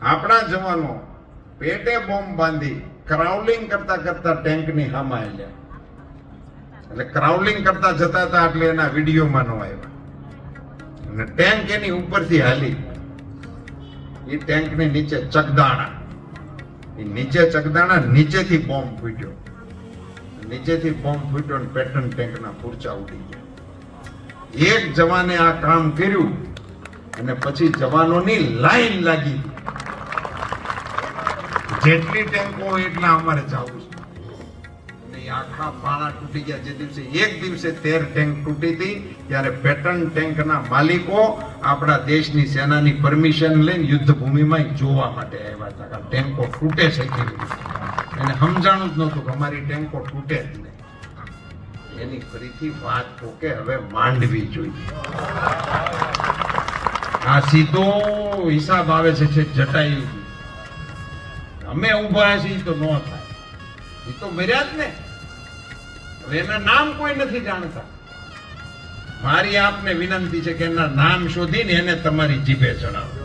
આપણા જવાનો પેટે બોમ્બ બાંધી ક્રાઉલિંગ કરતા કરતા ટેન્કની સામે આવ્યા. એટલે ક્રાઉલિંગ કરતા જતા હતા એટલે એના વિડીયોમાં નો આવ્યા અને ટેન્ક એની ઉપરથી હાલી. એ ટેન્કની નીચે ચકદાણા, એ નીચે ચકદાણા, નીચેથી બોમ્બ ફૂટ્યો. નીચેથી બોમ્બ ફૂટ્યો અને પેટર્ન ટેન્કના પૂરચા ઉડી ગયા. એક જવાને આ કામ કર્યું અને પછી જવાનોની લાઈન લાગી. જેટલી ટેન્કો એટલા અમારે જવું છે. અને આખા પાણા તૂટી ગયા. જે દિવસે એક દિવસે 13 ટેન્ક તૂટી હતી ત્યારે પેટર્ન ટેન્કના માલિકો આપણા દેશની સેનાની પરમિશન લઈને યુદ્ધ ભૂમિમાં જોવા માટે આવ્યા હતા કે ટેન્કો તૂટે છે કેવી રીતે. એને સમજાણું જ નહોતું કે અમારી ટેન્કો તૂટે જ નહીં. એની ફરીથી વાત કોકે હવે માંડવી જોઈએ. આ સીધો હિસાબ આવે છે જટાયુ. અમે ઉભા છીએ તો ન થાય, એ તો મર્યા જ ને. હવે એના નામ કોઈ નથી જાણતા. મારી આપને વિનંતી છે કે એના નામ શોધીને એને તમારી જીભે જણાવો.